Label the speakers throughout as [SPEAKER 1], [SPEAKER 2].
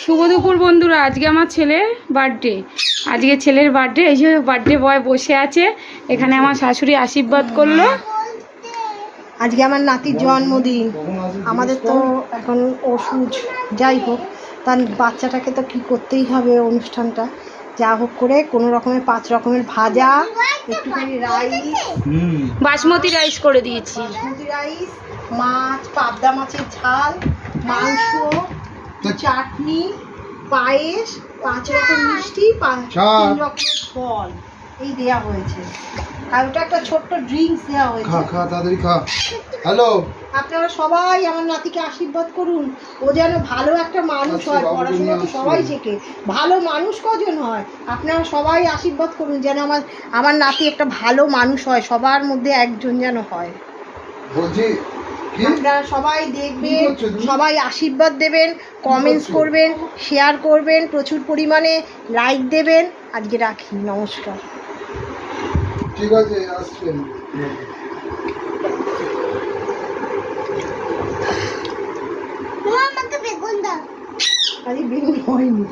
[SPEAKER 1] শুভ দুপুর বন্ধুরা, আজকে আমার ছেলের বার্থডে। আজকে ছেলের বার্থডে, এই যে বার্থডে বয় বসে আছে এখানে। আমার শাশুড়ি আশীর্বাদ করলো।
[SPEAKER 2] আজকে আমার নাতির জন্মদিন। আমাদের তো এখন ওষুধ, যাই হোক তার বাচ্চাটাকে তো কি করতেই হবে অনুষ্ঠানটা। যা হোক করে কোনো রকমের 5 রকমের ভাজা, একটুখানি রাইস,
[SPEAKER 1] বাসমতি রাইস করে দিয়েছি,
[SPEAKER 2] বাসমতি রাইস, মাছ, পাবদা মাছের ঝাল, মাংস, চাটনি, পায়েস, 5 রকম মিষ্টি, 3 রকমের ফল এই দেয়া হয়েছে। আর ওটা একটা ছোট্ট ড্রিঙ্কস দেওয়া হয়েছে।
[SPEAKER 3] খা তাড়াতাড়ি খা। হ্যালো,
[SPEAKER 2] আপনারা সবাই আমার নাতিকে আশীর্বাদ করুন, ও যেন ভালো একটা মানুষ হয়। পড়াশোনা তো সবাই শেখে, ভালো মানুষ কজন হয়? আপনারা সবাই আশীর্বাদ করুন যেন আমার নাতি একটা ভালো মানুষ হয়, সবার মধ্যে একজন যেন হয়।
[SPEAKER 3] বলছি
[SPEAKER 2] আপনারা সবাই দেখবেন, সবাই আশীর্বাদ দেবেন, কমেন্টস করবেন, শেয়ার করবেন, প্রচুর পরিমাণে লাইক দেবেন। আজকে রাখি, নমস্কার।
[SPEAKER 3] ঠিক আছে, আসছেন।
[SPEAKER 2] আরে বেগুন হয়নি,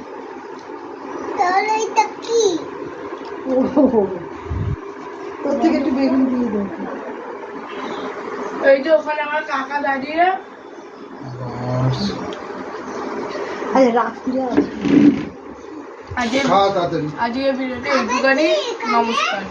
[SPEAKER 2] তাহলে এটা কি? তোর থেকে একটু বেগুন দিয়ে দেবো।
[SPEAKER 1] এই যে ওখানে আমার কাকা দাঁড়িয়ে।
[SPEAKER 2] আরে রাত্রিরে
[SPEAKER 1] আজকে
[SPEAKER 3] খা তাড়াতাড়ি।
[SPEAKER 1] ভিডিওতে এইটুখানি। নমস্কার।